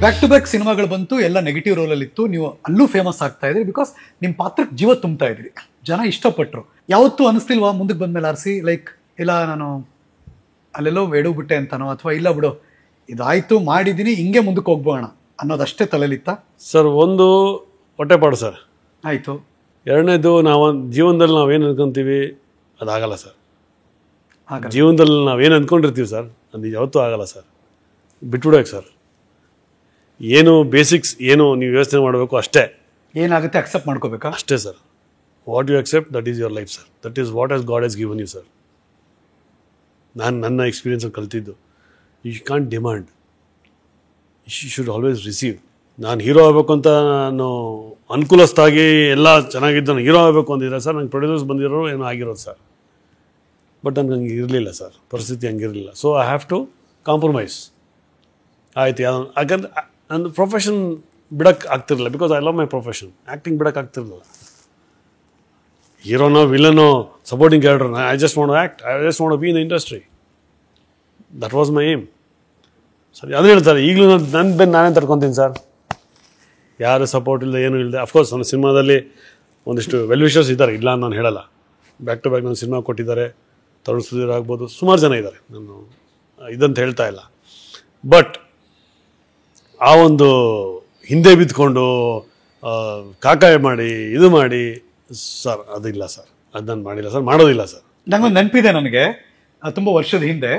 Back to back ಸಿನಿಮಾಗಳು ಬಂತು, ಎಲ್ಲ ನೆಗೆಟಿವ್ ರೋಲಲ್ಲಿ ಇತ್ತು. ನೀವು ಅಲ್ಲೂ ಫೇಮಸ್ ಆಗ್ತಾ ಇದ್ರಿ ಬಿಕಾಸ್ ನಿಮ್ಮ ಪಾತ್ರಕ್ಕೆ ಜೀವ ತುಂಬ್ತಾ ಇದ್ರಿ, ಜನ ಇಷ್ಟಪಟ್ಟರು. ಯಾವತ್ತೂ ಅನಿಸ್ತಿಲ್ವಾ ಮುಂದಕ್ಕೆ ಬಂದ್ಮೇಲೆ ಆರಿಸಿ ಲೈಕ್ ಇಲ್ಲ ನಾನು ಅಲ್ಲೆಲ್ಲೋ ಬಿಟ್ಟೆ ಅಂತನೋ, ಅಥವಾ ಇಲ್ಲ ಬಿಡು ಇದಾಯ್ತು ಮಾಡಿದ್ದೀನಿ ಹಿಂಗೆ ಮುಂದಕ್ಕೆ ಹೋಗ್ಬೋಣ ಅನ್ನೋದಷ್ಟೇ ತಲೆಲಿತ್ತ? ಸರ್ ಒಂದು ಹೊಟ್ಟೆಪಾಡು ಸರ್ ಆಯಿತು. ಎರಡನೇದು ನಾವು ಜೀವನದಲ್ಲಿ ನಾವೇನು ಅನ್ಕೊಂತೀವಿ ಅದಾಗಲ್ಲ ಸರ್. ಆಗಲ್ಲ. ಜೀವನದಲ್ಲಿ ನಾವೇನು ಅಂದ್ಕೊಂಡಿರ್ತೀವಿ ಸರ್ ಅದು ಯಾವತ್ತೂ ಆಗಲ್ಲ ಸರ್. ಬಿಟ್ಬಿಡೋಕೆ ಸರ್. ಏನು ಬೇಸಿಕ್ಸ್ ಏನು ನೀವು ಯೋಚನೆ ಮಾಡಬೇಕು ಅಷ್ಟೇ. ಏನಾಗುತ್ತೆ ಅಕ್ಸೆಪ್ಟ್ ಮಾಡ್ಕೋಬೇಕಾ? ಅಷ್ಟೇ sir. What you accept that is your life sir. That is what as God has given you sir. ನಾನು ನನ್ನ ಎಕ್ಸ್ಪೀರಿಯನ್ಸಲ್ಲಿ ಕಲ್ತಿದ್ದು you can't demand, you should always receive. ನಾನು ಹೀರೋ ಆಗಬೇಕು ಅಂತ ನಾನು ಅನುಕೂಲಸ್ಥಾಗಿ ಎಲ್ಲ ಚೆನ್ನಾಗಿದ್ದು ನಾನು ಹೀರೋ ಆಗಬೇಕು ಅಂದಿದ್ರೆ ಸರ್ ನಂಗೆ ಪ್ರೊಡ್ಯೂಸರ್ಸ್ ಬಂದಿರೋರು ಏನೋ ಆಗಿರೋದು ಸರ್. ಬಟ್ ನನಗೆ ಇರಲಿಲ್ಲ ಸರ್, ಪರಿಸ್ಥಿತಿ ಹಂಗಿರಲಿಲ್ಲ. So I have to compromise. ಆಯ್ತು, ಯಾಕಂದ್ರೆ ನನ್ನ ಪ್ರೊಫೆಷನ್ ಬಿಡೋಕ್ಕೆ ಆಗ್ತಿರಲಿಲ್ಲ because I love my profession. Acting ಬಿಡೋಕ್ಕೆ ಆಗ್ತಿರಲಿಲ್ಲ. ಹೀರೋನೋ ವಿಲನೋ ಸಪೋರ್ಟಿಂಗ್ ಕ್ಯಾರೆಕ್ಟರ್ನ I just want to act, I just want to be in the industry. That was my aim. ಸರಿ ಅದನ್ನ ಹೇಳ್ತಾರೆ. ಈಗಲೂ ನನ್ನ ಬೆನ್ನು ನಾನೇ ತಡ್ಕೊತೀನಿ ಸರ್, ಯಾರು ಸಪೋರ್ಟ್ ಇಲ್ಲದೆ ಏನೂ ಇಲ್ಲದೆ. ಅಫ್ಕೋರ್ಸ್ ನನ್ನ ಸಿನಿಮಾದಲ್ಲಿ ಒಂದಿಷ್ಟು ವೆಲ್ ವಿಷರ್ಸ್ ಇದ್ದಾರೆ, ಇಲ್ಲ ನಾನು ಹೇಳಲ್ಲ. ಬ್ಯಾಕ್ ಟು ಬ್ಯಾಕ್ ನನ್ನ ಸಿನಿಮಾ ಕೊಟ್ಟಿದ್ದಾರೆ. ತರುಣ್ ಸುಧೀರ್ ಆಗ್ಬೋದು, ಸುಮಾರು ಜನ ಇದ್ದಾರೆ, ನಾನು ಇದಂತ ಹೇಳ್ತಾ ಇಲ್ಲ. ಬಟ್ ಆ ಒಂದು ಹಿಂದೆ ಬಿದ್ದುಕೊಂಡು ಕಾಕಾಯ ಮಾಡಿ ಇದು ಮಾಡಿ ಸರ್ ಅದಿಲ್ಲ ಸರ್, ಅದು ನಾನು ಮಾಡಿಲ್ಲ ಸರ್, ಮಾಡೋದಿಲ್ಲ ಸರ್. ನಂಗೊಂದು ನೆನಪಿದೆ ನನಗೆ, ತುಂಬ ವರ್ಷದ ಹಿಂದೆ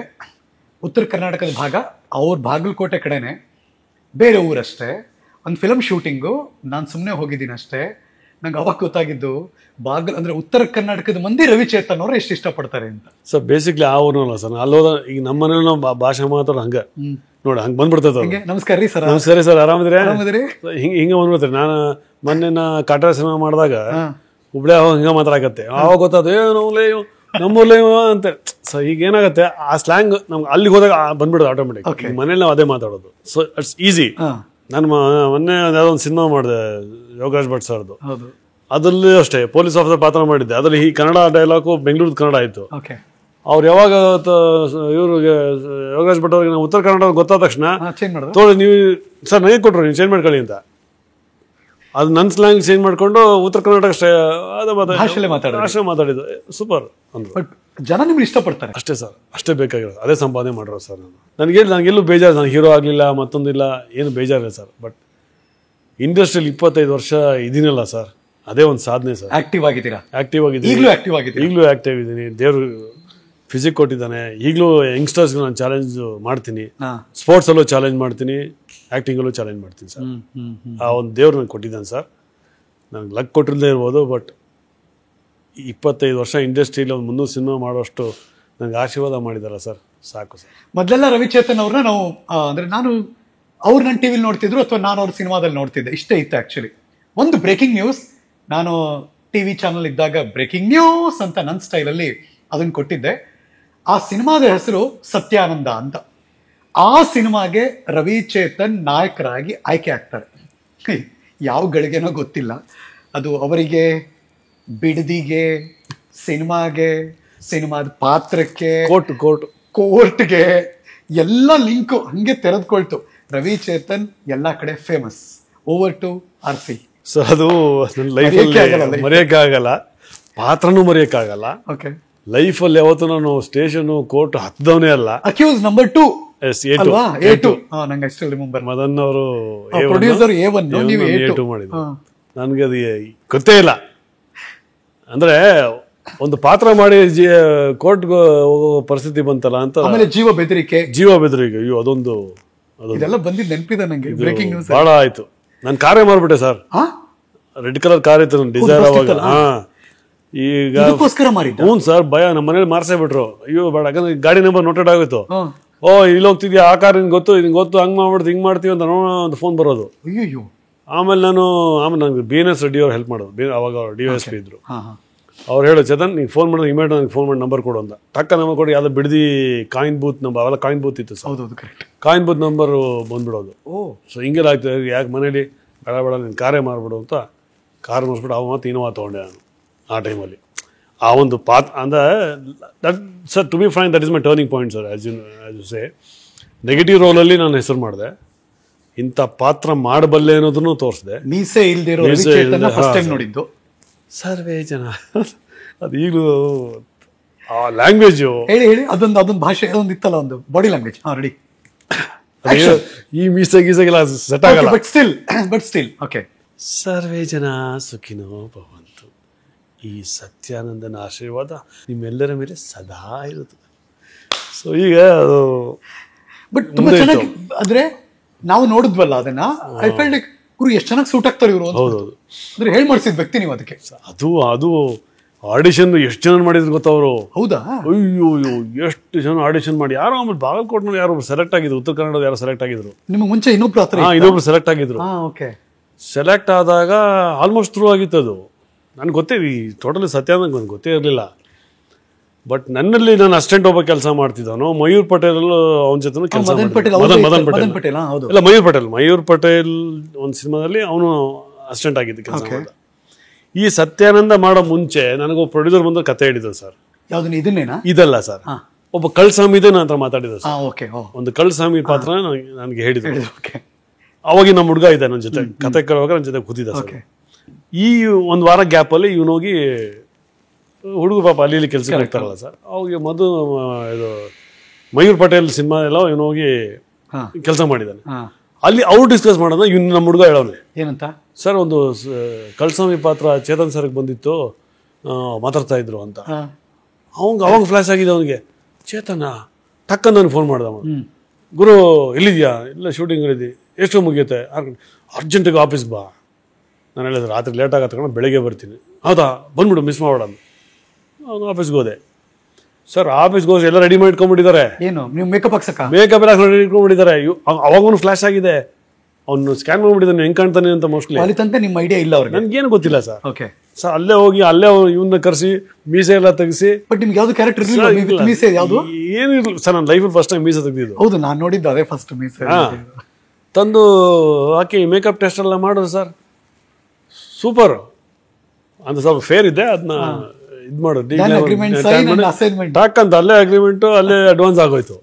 ಉತ್ತರ ಕರ್ನಾಟಕದ ಭಾಗ, ಅವ್ರ ಬಾಗಲಕೋಟೆ ಕಡೆನೆ, ಬೇರೆ ಊರಷ್ಟೇ, ಒಂದು ಫಿಲಮ್ ಶೂಟಿಂಗು. ನಾನು ಸುಮ್ಮನೆ ಹೋಗಿದ್ದೀನಿ ಅಷ್ಟೇ. ನಂಗೆ ಅವಾಗ ಗೊತ್ತಾಗಿದ್ದು ಅಂದರೆ ಉತ್ತರ ಕರ್ನಾಟಕದ ಮಂದಿ ರವಿಚೇತನ್ ಅವರು ಎಷ್ಟು ಇಷ್ಟಪಡ್ತಾರೆ ಅಂತ. ಸರ್ ಬೇಸಿಕ್ಲಿ ಆ ಊರ್ನಲ್ಲ ಸರ್. ಅಲ್ಲೋದ ಈಗ ನಮ್ಮ ಮನೇಲಿ ನಾವು ಭಾಷೆ ಮಾತಾಡೋ ಹಂಗೆ ನೋಡಿ ಹಂಗೆ ಬಂದ್ಬಿಡ್ತದೆ. ನಮಸ್ಕಾರ ರೀ ಸರ್. ನಮಸ್ಕಾರ ಸರ್, ಆರಾಮದ್ರಿ? ಹಿಂಗೆ ಬಂದ್ಬಿಡ್ತಾರೆ. ನಾನು ಮೊನ್ನೆ ಕಾಟರ ಸಿನಿಮಾ ಮಾಡಿದಾಗ ಹುಬ್ಳಿ ಅವಾಗ ಹಿಂಗೆ ಮಾತಾಡಕತ್ತೆ. ಅವಾಗ ಗೊತ್ತಾದ ನಮ್ಮೂರ್ಲೇ ಅಂತ. ಸೊ ಈಗ ಏನಾಗುತ್ತೆ ಆ ಸ್ಲ್ಯಾಂಗ್ ನಮ್ಗೆ ಅಲ್ಲಿಗೆ ಹೋದಾಗ ಬಂದ್ಬಿಡೋದು ಆಟೋಮೆಟಿಕ್. ಮನೇಲಿ ನಾವು ಅದೇ ಮಾತಾಡೋದು. So it's easy. ನಾನು ಮೊನ್ನೆ ಯಾವುದೋ ಒಂದು ಸಿನಿಮಾ ಮಾಡಿದೆ ಯೋಗರಾಜ್ ಭಟ್ ಸರ್ದು. ಅದ್ರಲ್ಲಿ ಅಷ್ಟೇ ಪೊಲೀಸ್ ಆಫೀಸರ್ ಪಾತ್ರ ಮಾಡಿದ್ದೆ. ಅದ್ರಲ್ಲಿ ಈ ಕನ್ನಡ ಡೈಲಾಗು ಬೆಂಗಳೂರು ಕನ್ನಡ ಆಯಿತು. ಅವ್ರು ಯಾವಾಗ ಇವ್ರಿಗೆ ಯೋಗರಾಜ್ ಭಟ್ ಅವ್ರಿಗೆ ಉತ್ತರ ಕನ್ನಡ ಗೊತ್ತಾದ ತಕ್ಷಣ ತೋಳಿ ನೀವು ಸರ್ ನನಗೆ ಕೊಟ್ಟರು ನೀವು ಚೇಂಜ್ ಮಾಡ್ಕೊಳ್ಳಿ ಅಂತ. ಅದು ನನ್ನ ಸ್ಲ್ಯಾಂಗ್ ಚೇಂಜ್ ಮಾಡಿಕೊಂಡು ಉತ್ತರ ಕರ್ನಾಟಕ ಭಾಷೆ ಮಾತಾಡಿದ್ದು ಸೂಪರ್ ಅಂದ್ರು. ಬಟ್ ಜನ ನಿಮ್ಗೆ ಇಷ್ಟಪಡ್ತಾರೆ ಅಷ್ಟೇ ಸರ್, ಅಷ್ಟೇ ಬೇಕಾಗಿರೋದು. ಅದೇ ಸಂಪಾದನೆ ಮಾಡಿರೋ ಸರ್. ನನಗೆಲ್ಲೂ ಬೇಜಾರು, ನಾನು ಹೀರೋ ಆಗಲಿಲ್ಲ ಮತ್ತೊಂದಿಲ್ಲ ಏನು ಬೇಜಾರಿಲ್ಲ ಸರ್. ಬಟ್ ಇಂಡಸ್ಟ್ರಿಯಲ್ಲಿ 25 ವರ್ಷ ಇದೀನಲ್ಲ ಸರ್, ಅದೇ ಒಂದು ಸಾಧನೆ ಸರ್. ಆಕ್ಟಿವ್ ಆಗಿದ್ದೀನಿ. ಈಗಲೂ ಆಕ್ಟಿವ್ ಇದ್ದೀನಿ. ದೇವರು ಫಿಸಿಕ್ ಕೊಟ್ಟಿದ್ದಾನೆ. ಈಗಲೂ ಯಂಗ್ಸ್ಟರ್ಸ್ಗೆ ನಾನು ಚಾಲೆಂಜ್ ಮಾಡ್ತೀನಿ. ಸ್ಪೋರ್ಟ್ಸಲ್ಲೂ ಚಾಲೆಂಜ್ ಮಾಡ್ತೀನಿ, ಆ್ಯಕ್ಟಿಂಗಲ್ಲೂ ಚಾಲೆಂಜ್ ಮಾಡ್ತೀನಿ ಸರ್. ಆ ಒಂದು ದೇವ್ರು ನನಗೆ ಕೊಟ್ಟಿದ್ದಾನೆ ಸರ್. ನನಗೆ ಲಕ್ ಕೊಟ್ಟಿರದೇ ಇರ್ಬೋದು, ಬಟ್ 25 ವರ್ಷ ಇಂಡಸ್ಟ್ರಿಯಲ್ಲಿ ಒಂದು 300 ಸಿನಿಮಾ ಮಾಡೋಷ್ಟು ನನಗೆ ಆಶೀರ್ವಾದ ಮಾಡಿದಾರಲ್ಲ ಸರ್, ಸಾಕು ಸರ್. ಮೊದಲೆಲ್ಲ ರವಿಚೇತನ್ ಅವ್ರನ್ನ ನಾವು ಅಂದರೆ ನಾನು ಅವ್ರು ನನ್ನ ಟಿ ವಿಲಿ ನೋಡ್ತಿದ್ರು ಅಥವಾ ನಾನು ಅವ್ರ ಸಿನಿಮಾದಲ್ಲಿ ನೋಡ್ತಿದ್ದೆ, ಇಷ್ಟೇ ಇತ್ತು ಆ್ಯಕ್ಚುಲಿ. ಒಂದು ಬ್ರೇಕಿಂಗ್ ನ್ಯೂಸ್, ನಾನು ಟಿ ವಿ ಚಾನಲ್ ಇದ್ದಾಗ ಬ್ರೇಕಿಂಗ್ ನ್ಯೂಸ್ ಅಂತ ನನ್ನ ಸ್ಟೈಲಲ್ಲಿ ಅದನ್ನು ಕೊಟ್ಟಿದ್ದೆ. ಆ ಸಿನಿಮಾದ ಹೆಸರು ಸತ್ಯಾನಂದ ಅಂತ. ಆ ಸಿನಿಮಾಗೆ ರವಿಚೇತನ್ ನಾಯಕರಾಗಿ ಆಯ್ಕೆ ಆಗ್ತಾರೆ. ಯಾವ ಗಳಿಗೆನೋ ಗೊತ್ತಿಲ್ಲ, ಅದು ಅವರಿಗೆ ಬಿಡದಿಗೆ, ಸಿನಿಮಾಗೆ, ಸಿನಿಮಾದ ಪಾತ್ರಕ್ಕೆ, ಕೋರ್ಟ್ಗೆ ಎಲ್ಲ ಲಿಂಕು ಹಂಗೆ ತೆರೆದುಕೊಳ್ತು. ರವಿಚೇತನ್ ಎಲ್ಲ ಕಡೆ famous. Over to RC sir. ಅದು ನನ್ನ ಲೈಫಲ್ಲಿ ಮರೆಯೋಕ್ಕಾಗಲ್ಲ, ಪಾತ್ರನೂ ಮರೆಯೋಕ್ಕಾಗಲ್ಲ. ಓಕೆ, ಲೈಫಲ್ಲಿ ಯಾವತ್ತು ನಾನು ಸ್ಟೇಷನ್ ಕೋರ್ಟ್ ಹತ್ತದವನೇ ಅಲ್ಲ. ಅಕ್ಯೂಸ್ ನಂಬರ್ 2 A2 ನಂಗೆ ಅಷ್ಟು ರಿಮೆಂಬರ್. ಮದನ್ ಅವರು ಪ್ರೊಡ್ಯೂಸರ್ A1 ನೀವು A2 ಮಾಡಿದ್ರು. ನನಗೆ ಅದು ಗೊತ್ತೇ ಇಲ್ಲ. ಅಂದ್ರೆ ಒಂದು ಪಾತ್ರ ಮಾಡಿ ಕೋರ್ಟ್ಗೆ ಹೋಗೋ ಪರಿಸ್ಥಿತಿ ಬಂತಲ್ಲ ಅಂತ. ಆಮೇಲೆ ಜೀವ ಬೆದರಿಕೆ. ಅಯ್ಯೋ ಅದೊಂದು ಇದೆಲ್ಲ ಬಂದಿದ್ದು ನೆನಪಿದೆ ನಂಗೆ. ಬ್ರೇಕಿಂಗ್ ನ್ಯೂಸ್ ಬಹಳ ಆಯ್ತು. ನಾನು ಕಾರೇ ಮಾರ್ಬಿಟ್ಟೆ ಸರ್. ರೆಡ್ ಕಲರ್ ಕಾರ್ ಇತ್ತು ನನ್ನ ಡಿಸೈರ್ ಅವಾಗ. ಈಗ ಹ್ಞೂ ಸರ್, ಭಯ. ನಮ್ಮ ಮನೇಲಿ ಮಾರ್ಸೇ ಬಿಟ್ರು. ಅಯ್ಯೋ ಬೇಡ, ಯಾಕಂದ್ರೆ ಗಾಡಿ ನಂಬರ್ ನೋಟೆಡ್ ಆಗೋಯ್ತು. ಇಲ್ಲಿ ಹೋಗ್ತಿದ್ಯಾ, ಆ ಕಾರ್ ನಿನ್ಗೆ ಗೊತ್ತು, ಹಂಗ್ ಮಾಡ್ಬಿಡ್ತು, ಹಿಂಗ್ ಮಾಡ್ತೀವಿ ಅಂತ ಒಂದು ಫೋನ್ ಬರೋದು. ಅಯ್ಯೋ. ಆಮೇಲೆ ನಂಗೆ BNS ರೆಡ್ಡಿ ಅವ್ರು ಹೆಲ್ಪ್ ಮಾಡೋದು. ಅವಾಗ ಅವ್ರು DSP ಇದ್ರು. ಅವ್ರು ಹೇಳೋ ಚೇತನ್ ನೀನು ಫೋನ್ ಮಾಡಿದ್ರೆ ಇಮಿಡಿಯೇಟ್ ನನಗೆ ಫೋನ್ ಮಾಡಿ ನಂಬರ್ ಕೊಡು ಅಂತ. ಟಕ್ಕ ನಂಬರ್ ಕೊಡಿ. ಯಾವ್ದು ಬಿಡದಿ ಕಾಯಿನ್ ಬೂತ್ ನಂಬರ್, ಅವೆಲ್ಲ ಕಾಯಿನ್ ಬೂತ್ ಇತ್ತು ಸರ್. ಕಾಯಿನ್ ಬೂತ್ ನಂಬರು ಬಂದ್ಬಿಡೋದು. ಸೊ ಹಿಂಗೆಲ್ಲ ಆಗ್ತದೆ. ಯಾಕೆ ಮನೇಲಿ ಬೇಡ ನೀನು ಕಾರೇ ಮಾರ್ಬಿಡು ಅಂತ ಕಾರ್ ಮಾಡಿಸ್ಬಿಟ್ಟು ಅವ ಮತ್ತು ಇನೋವಾ ತೊಗೊಂಡೆ ನಾನು ಆ ಟೈಮಲ್ಲಿ. ಆ ಒಂದು ಅಂದರೆ that sir, to be frank, that is my turning point sir. As you say, negative ರೋಲಲ್ಲಿ ನಾನು ಹೆಸರು ಮಾಡಿದೆ. ಇಂಥ ಪಾತ್ರ ಮಾಡಬಲ್ಲೆ ಅನ್ನೋದನ್ನು ತೋರಿಸಿದೆ. ಮೀಸೆ ಇಲ್ದಿರೋ ಫಸ್ಟ್ ಟೈಮ್ ನೋಡಿದ್ದು. ಸರ್ವೇ ಜನ ಅದು ಈಗಲೂ ಆ ಲ್ಯಾಂಗ್ವೇಜು ಹೇಳಿ ಅದೊಂದು ಭಾಷೆ ಅದೊಂದು ಇತ್ತಲ್ಲ, ಒಂದು ಬಾಡಿ ಲ್ಯಾಂಗ್ವೇಜ್. ರೆಡಿ. ಈ ಮೀಸೆ ಗೀಸೆಗೆಲ್ಲ ಸೆಟ್ ಆಗಲ್ಲ. But still okay. ಸರ್ವೇ ಜನ ಸುಖಿನೋ ಭವಂತು. ಈ ಸತ್ಯಾನಂದನ ಆಶೀರ್ವಾದ ನಿಮ್ಮೆಲ್ಲರ ಮೇಲೆ ಸದಾ ಇರುತ್ತದೆ. ಸೊ ಈಗ ಅದು ಬಟ್ ತುಂಬಾ ಚೆನ್ನಾಗಿ, ಅಂದ್ರೆ ನಾವು ನೋಡಿದ್ವಲ್ಲ ಅದನ್ನ, ಐ ಫೆಲ್ಟ್ ಲೈಕ್ ಗುರು ಎಷ್ಟು ಚೆನ್ನಾಗಿ ಸೂಟ್ ಆಗ್ತಾರೆ ಇವರು. ಹೌದೌದು, ಅಂದ್ರೆ ಹೇಳಿ ಮಾಡಿಸಿದ ವ್ಯಕ್ತಿ ನೀವು ಅದಕ್ಕೆ. ಅದು ಆಡಿಷನ್ ಎಷ್ಟು ಜನ ಮಾಡಿದ್ರು ಗೊತ್ತಾ ಅವರು? ಹೌದಾ? ಅಯ್ಯೋ ಎಷ್ಟು ಜನ ಆಡಿಷನ್ ಮಾಡಿ, ಯಾರೋ ಆಮೇಲೆ ಬಾಗಲಕೋಟ್ನಲ್ಲಿ ಯಾರು ಸೆಲೆಕ್ಟ್ ಆಗಿದ್ರು, ಉತ್ತರ ಕನ್ನಡದ ಯಾರು ಸೆಲೆಕ್ಟ್ ಆಗಿದ್ರು. ನಿಮಗೆ ಮುಂಚೆ ಇನ್ನೊಬ್ರು ಸೆಲೆಕ್ಟ್ ಆಗಿದ್ರು. ಸೆಲೆಕ್ಟ್ ಆದಾಗ ಆಲ್ಮೋಸ್ಟ್ ಥ್ರೂ ಆಗಿತ್ತು ಅದು. ನನ್ಗೆ ಗೊತ್ತೇ, ಈ ಟೋಟಲಿ ಸತ್ಯಾನಂದ ನನಗೆ ಗೊತ್ತೇ ಇರಲಿಲ್ಲ. ಬಟ್ ನನ್ನಲ್ಲಿ ನಾನು ಅಸಿಸ್ಟೆಂಟ್ ಒಬ್ಬ ಕೆಲಸ ಮಾಡ್ತಿದ್ದಾನು, ಮಯೂರ್ ಪಟೇಲ್ ಅವನ ಜೊತೆ ಕೆಲಸ ಮದನ್ ಪಟೇಲ್ ಇಲ್ಲ ಮಯೂರ್ ಪಟೇಲ್ ಒಂದು ಸಿನಿಮಾದಲ್ಲಿ ಅವನು ಅಸಿಸ್ಟೆಂಟ್ ಆಗಿದ್ದು ಕೆಲಸ ಮಾಡಿದ. ಈ ಸತ್ಯಾನಂದ ಮಾಡೋ ಮುಂಚೆ ನನಗೊಬ್ಬ ಪ್ರೊಡ್ಯೂಸರ್ ಬಂದು ಕತೆ ಹೇಳಿದ್ರು ಸರ್. ಇದಲ್ಲ ಸರ್, ಒಬ್ಬ ಕಳ್ಸ್ವಾಮಿದೆ ನನ್ನ ಹತ್ರ ಮಾತಾಡಿದ್ರು ಸರ್. ಒಂದು ಕಳ್ಸ್ವಾಮಿ ಪಾತ್ರ ನನಗೆ ಹೇಳಿದ್ರು. ಅವಾಗ ನಮ್ಮ ಹುಡುಗ ಇದೆ ನನ್ನ ಜೊತೆ, ಕತೆ ಕೇಳುವಾಗ ನನ್ನ ಜೊತೆ ಕೂತಿದ್ದ ಸರ್. ಈ ಒಂದು ವಾರ ಗ್ಯಾಪ್ ಅಲ್ಲಿ ಇವನೋಗಿ, ಹುಡುಗ ಪಾಪ ಅಲ್ಲಿ ಕೆಲಸ ಹೋಗ್ತಾರಲ್ಲ ಸರ್, ಅವಾಗ ಇದು ಮಯೂರ್ ಪಟೇಲ್ ಸಿನಿಮಾ ಎಲ್ಲ ಇವನೋಗಿ ಕೆಲಸ ಮಾಡಿದ್ದಾನೆ. ಅಲ್ಲಿ ಅವ್ರು ಡಿಸ್ಕಸ್ ಮಾಡೋಣ, ಇವ್ನು ನಮ್ಮ ಹುಡುಗ ಹೇಳೋನೆ ಏನಂತ, ಸರ್ ಒಂದು ಕಳ್ಸ್ವಾಮಿ ಪಾತ್ರ ಚೇತನ್ ಸರ್ಗೆ ಬಂದಿತ್ತು, ಮಾತಾಡ್ತಾ ಇದ್ರು ಅಂತ. ಅವಾಗ ಫ್ಲಾಶ್ ಆಗಿದೆ ಅವನಿಗೆ. ಚೇತನ ಟಕ್ಕಂತ ನನಗೆ ಫೋನ್ ಮಾಡ್ದ, ಗುರು ಎಲ್ಲಿದ್ಯಾ? ಇಲ್ಲ ಶೂಟಿಂಗ್ ಹೇಳಿದ್ದಿ, ಎಷ್ಟು ಮುಗಿಯುತ್ತೆ? ಅರ್ಜೆಂಟಿಗೆ ಆಫೀಸ್ಗೆ ಬಾ. ನಾನು ಹೇಳಿದ್ರೆ ರಾತ್ರಿ ಲೇಟ್ ಆಗತ್ತೆ ಕಣ, ಬೆಳಿಗ್ಗೆ ಬರ್ತೀನಿ. ಹೌದಾ, ಬಂದ್ಬಿಡು, ಮಿಸ್ ಮಾಡೋಣ. ಅವನು ಆಫೀಸ್ಗೆ ಹೋದೆ ಸರ್. ಆಫೀಸ್ಗೆ ಹೋಗಿ ಎಲ್ಲ ರೆಡಿ ಮಾಡಿಟ್ಕೊಂಡ್ಬಿಟ್ಟಿದ್ದಾರೆ. ಏನು ನೀವು ಮೇಕಪ್ ಮೇಕಪ್ ಎಲ್ಲ ರೆಡಿ ಇಟ್ಕೊಂಡ್ಬಿಟ್ಟಿದ್ದಾರೆ. ಅವಾಗ ಫ್ಲಾಶ್ ಆಗಿದೆ, ಅವ್ನು ಸ್ಕ್ಯಾನ್ ಮಾಡ್ಬಿಟ್ಟಿದ್ದಾನೆ ಹೆಂಗ್ ಕಾಣ್ತಾನೆ ಅಂತ. ಮೋಸ್ಟ್ಲಿ ನಿಮ್ಮ ಐಡಿಯಾ ಇಲ್ಲ ಅವ್ರಿಗೆ, ನನ್ಗೇನು ಗೊತ್ತಿಲ್ಲ ಸರ್. ಸರ್ ಅಲ್ಲೇ ಹೋಗಿ ಅಲ್ಲೇ ಇವನ್ನ ಕರೆಸಿ ಮೀಸೆ ಎಲ್ಲ ತೆಗಿಸಿ. ಬಟ್ ನಿಮ್ಗೆ ಯಾವ್ದು ಕ್ಯಾರೆಕ್ಟರ್ ಯಾವ್ದು ಏನಿರ್ಲಿಲ್ಲ ಸರ್. ನನ್ನ ಲೈಫಲ್ಲಿ ಫಸ್ಟ್ ಟೈಮ್ ಮೀಸೆ ತೆಗೆದಿದ್ದು. ಹೌದು, ನಾನು ನೋಡಿದ್ದು ಅದೇ ಫಸ್ಟ್ ಮೀಸೆ. ತಂದು ಹಾಕಿ ಮೇಕಪ್ ಟೆಸ್ಟ್ ಎಲ್ಲ ಮಾಡೋದು ಸರ್. ಸೂಪರ್ ಅಂತ ಸ್ವಲ್ಪ ಫೇರ್ ಇದೆ, ಅದನ್ನ ಇದು ಮಾಡೋದು ಟಾಕಂತ ಅಲ್ಲೇ ಅಗ್ರಿಮೆಂಟ್ ಅಲ್ಲೇ ಅಡ್ವಾನ್ಸ್ ಆಗೋಯ್ತು.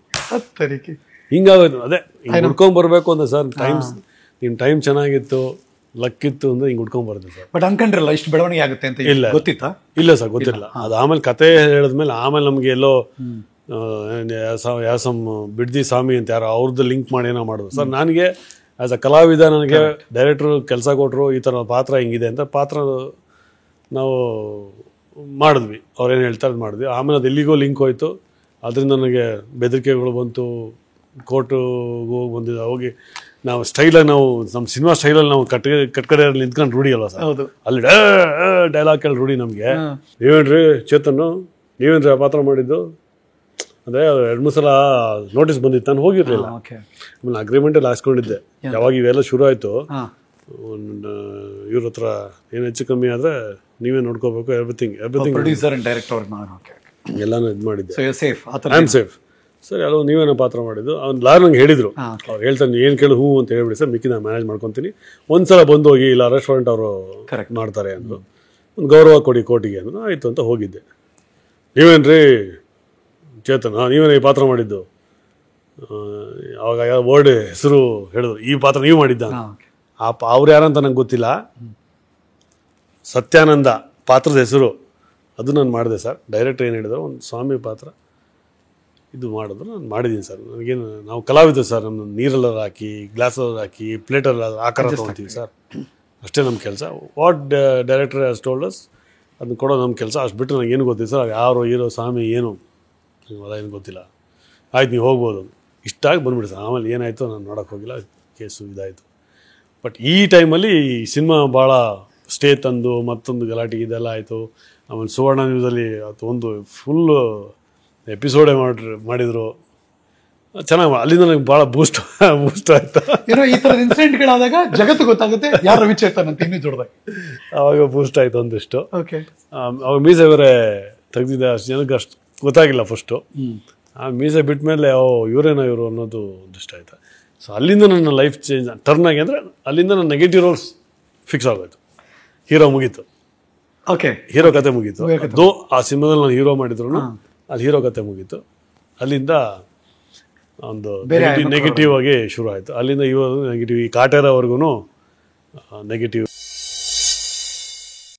ಹಿಂಗಾಗೋಯ್ತು. ಅದೇ ಹಿಂಗೆ ಹುಡ್ಕೊಂಡ್ ಬರ್ಬೇಕು ಅಂತ ಸರ್. ನಿಮ್ ಟೈಮ್ ಚೆನ್ನಾಗಿತ್ತು, ಲಕ್ ಇತ್ತು ಅಂದ್ರೆ ಹಿಂಗ್ ಹುಡ್ಕೊಂಡ್ ಬರುತ್ತೆ ಸರ್. ಬಟ್ ಅನ್ಕೊಂಡ್ರಲ್ಲ ಇಷ್ಟು ಬೆಳವಣಿಗೆ ಆಗುತ್ತೆ ಅಂತ ಇಲ್ಲ ಗೊತ್ತಿತ್ತಾ? ಇಲ್ಲ ಸರ್, ಗೊತ್ತಿಲ್ಲ. ಅದು ಆಮೇಲೆ ಕತೆ ಹೇಳಿದ್ಮೇಲೆ ಆಮೇಲೆ ನಮ್ಗೆ ಎಲ್ಲೋ ಯಾಸಮ್ ಬಿಡ್ದಿ ಸ್ವಾಮಿ ಅಂತ ಯಾರು ಅವ್ರದ್ದು ಲಿಂಕ್ ಮಾಡಿ ಏನೋ ಮಾಡೋದು ಸರ್. ನನಗೆ ಆಸ್ ಅ ಕಲಾವಿದ ನನಗೆ ಡೈರೆಕ್ಟ್ರು ಕೆಲಸ ಕೊಟ್ಟರು, ಈ ಥರ ಪಾತ್ರ ಹಿಂಗಿದೆ ಅಂತ. ಪಾತ್ರ ನಾವು ಮಾಡಿದ್ವಿ, ಅವ್ರೇನು ಹೇಳ್ತಾರೆ ಅದು ಮಾಡಿದ್ವಿ. ಆಮೇಲೆ ಅದು ಎಲ್ಲಿಗೋ ಲಿಂಕ್ ಹೋಯ್ತು. ಅದರಿಂದ ನನಗೆ ಬೆದರಿಕೆಗಳು ಬಂತು, ಕೋರ್ಟಿಗೆ ಹೋಗಿ ಬಂದಿದ್ದು. ಹೋಗಿ ನಾವು ಸ್ಟೈಲಾಗಿ, ನಾವು ನಮ್ಮ ಸಿನಿಮಾ ಸ್ಟೈಲಲ್ಲಿ ನಾವು ಕಟ್ಕಡೆಯಲ್ಲಿ ನಿಂತ್ಕೊಂಡು ರೂಢಿ ಅಲ್ವ ಸರ್. ಅಲ್ಲಿ ಡೈಲಾಗ್ ಕೇಳಿ ರೂಢಿ ನಮಗೆ. ನೀವೇನ್ರಿ ಚೇತನ್ನು, ನೀವೇನ್ರಿ ಆ ಪಾತ್ರ ಮಾಡಿದ್ದು? ಅದೇ 2-3 ಸಲ ನೋಟಿಸ್ ಬಂದಿತ್ತು, ನಾನು ಹೋಗಿರ್ಲಿಲ್ಲ. ಆಮೇಲೆ ಅಗ್ರಿಮೆಂಟಲ್ಲಿ ಹಾಸ್ಕೊಂಡಿದ್ದೆ. ಯಾವಾಗ ಇವೆಲ್ಲ ಶುರು ಆಯಿತು, ಇವ್ರ ಹತ್ರ ಏನು ಹೆಚ್ಚು ಕಮ್ಮಿ ಆದರೆ ನೀವೇ ನೋಡ್ಕೋಬೇಕು, ಎವ್ರಿಥಿಂಗ್ ಪ್ರೊಡ್ಯೂಸರ್ ಅಂಡ್ ಡೈರೆಕ್ಟರ್ ಎಲ್ಲಾನು ಇದು ಮಾಡಿದ್ದೆ. I am safe sir. ಎಲ್ಲೋ ನೀವೇನೋ ಪಾತ್ರ ಮಾಡಿದ್ದು. ಅವ್ನು ಲಾರ್ ನಂಗೆ ಹೇಳಿದ್ರು, ಅವ್ರು ಹೇಳ್ತಾನೆ ಏನು ಕೇಳು ಹೂ ಅಂತ ಹೇಳ್ಬಿಡಿ ಸರ್, ಮಿಕ್ಕಿ ನಾನು ಮ್ಯಾನೇಜ್ ಮಾಡ್ಕೊತೀನಿ. ಒಂದ್ಸಲ ಬಂದು ಹೋಗಿ, ಇಲ್ಲ ರೆಸ್ಟೋರೆಂಟ್ ಅವರು ಮಾಡ್ತಾರೆ ಅಂದರು, ಒಂದು ಗೌರವ ಕೊಡಿ ಕೋರ್ಟಿಗೆ ಅಂದರು. ಆಯಿತು ಅಂತ ಹೋಗಿದ್ದೆ. ನೀವೇನ್ರಿ ಚೇತನ್, ನೀವೇನು ಈ ಪಾತ್ರ ಮಾಡಿದ್ದು? ಅವಾಗ ಯಾವ ವರ್ಡ್ ಹೆಸರು ಹೇಳಿದ್ರು, ಈ ಪಾತ್ರ ನೀವು ಮಾಡಿದ್ದ. ಅವ್ರು ಯಾರಂತ ನಂಗೆ ಗೊತ್ತಿಲ್ಲ, ಸತ್ಯಾನಂದ ಪಾತ್ರದ ಹೆಸರು, ಅದು ನಾನು ಮಾಡಿದೆ ಸರ್. ಡೈರೆಕ್ಟರ್ ಏನು ಹೇಳಿದ್ರು, ಒಂದು ಸ್ವಾಮಿ ಪಾತ್ರ ಇದು ಮಾಡಿದ್ರು, ನಾನು ಮಾಡಿದ್ದೀನಿ ಸರ್. ನನಗೇನು, ನಾವು ಕಲಾವಿದರು ಸರ್, ನಮ್ಮ ನೀರೆಲ್ಲ ಹಾಕಿ, ಗ್ಲಾಸಲ್ಲಿ ಹಾಕಿ, ಪ್ಲೇಟಲ್ಲಿ ಆಕಾರ ತೊಗೊಳ್ತೀವಿ ಸರ್, ಅಷ್ಟೇ ನಮ್ಮ ಕೆಲಸ. What director has told us ಅದನ್ನ ಕೊಡೋ ನಮ್ಮ ಕೆಲಸ. ಅಷ್ಟು ಬಿಟ್ಟು ನನಗೆ ಏನು ಗೊತ್ತಿಲ್ಲ ಸರ್, ಯಾರು ಹೀರೋ ಸ್ವಾಮಿ ಏನು ಅದೇನು ಗೊತ್ತಿಲ್ಲ. ಆಯ್ತು ನೀವು ಹೋಗ್ಬೋದು, ಇಷ್ಟಾಗಿ ಬಂದ್ಬಿಡಿ ಸರ್. ಆಮೇಲೆ ಏನಾಯಿತು ನಾನು ನೋಡೋಕ್ಕೆ ಹೋಗಿಲ್ಲ, ಕೇಸು ಇದಾಯಿತು. ಬಟ್ ಈ ಟೈಮಲ್ಲಿ ಸಿನಿಮಾ ಭಾಳ ಸ್ಟೇ ತಂದು ಮತ್ತೊಂದು ಗಲಾಟೆ ಇದೆಲ್ಲ ಆಯಿತು. ಆಮೇಲೆ ಸುವರ್ಣ ನ್ಯೂಸಲ್ಲಿ ಅದು ಒಂದು ಫುಲ್ಲು ಎಪಿಸೋಡೇ ಮಾಡಿದರು, ಚೆನ್ನಾಗಿ. ಅಲ್ಲಿಂದ ನನಗೆ ಭಾಳ ಬೂಸ್ಟ್ ಆಯ್ತು. ಈ ಥರದ ಇನ್ಸಿಡೆಂಟ್ಗಳಾದಾಗ ಜಗತ್ತು ಗೊತ್ತಾಗುತ್ತೆ ಯಾರು ರವಿಚೇತನ್ ಅಂತ ಇನ್ನೂ ಜೋಡ್ದಾಗ. ಆವಾಗ ಬೂಸ್ಟ್ ಆಯಿತು ಒಂದಿಷ್ಟು. ಅವಾಗ ಮೀಸೆ ಬೇರೆ ತೆಗ್ದಿದ್ದೆ, ಅಷ್ಟು ಜನಕ್ಕೆ ಅಷ್ಟು ಗೊತ್ತಾಗಿಲ್ಲ ಫಸ್ಟು. ಆ ಮೀಸೆ ಬಿಟ್ಟ ಮೇಲೆ ಇವರೇನೋ ಇವರು ಅನ್ನೋದು ಒಂದಿಷ್ಟ ಆಯ್ತು. ಸೊ ಅಲ್ಲಿಂದ ನನ್ನ ಲೈಫ್ ಚೇಂಜ್ ಟರ್ನ್ ಆಗಿ, ಅಂದರೆ ಅಲ್ಲಿಂದ ನನ್ನ ನೆಗೆಟಿವ್ ರೋಲ್ಸ್ ಫಿಕ್ಸ್ ಆಗೋಯ್ತು. ಹೀರೋ ಮುಗೀತು, ಹೀರೋ ಕತೆ ಮುಗೀತು. ಅದು ಆ ಸಿನಿಮಾದಲ್ಲಿ ನಾನು ಹೀರೋ ಮಾಡಿದ್ರು, ಅಲ್ಲಿ ಹೀರೋ ಕತೆ ಮುಗೀತು. ಅಲ್ಲಿಂದ ಒಂದು ಬೇರೆ ನೆಗೆಟಿವ್ ಆಗಿ ಶುರು ಆಯ್ತು. ಅಲ್ಲಿಂದ ಇವಾಗ ನೆಗೆಟಿವ್, ಈ ಕಾಟೇರವರೆಗೂ ನೆಗೆಟಿವ್.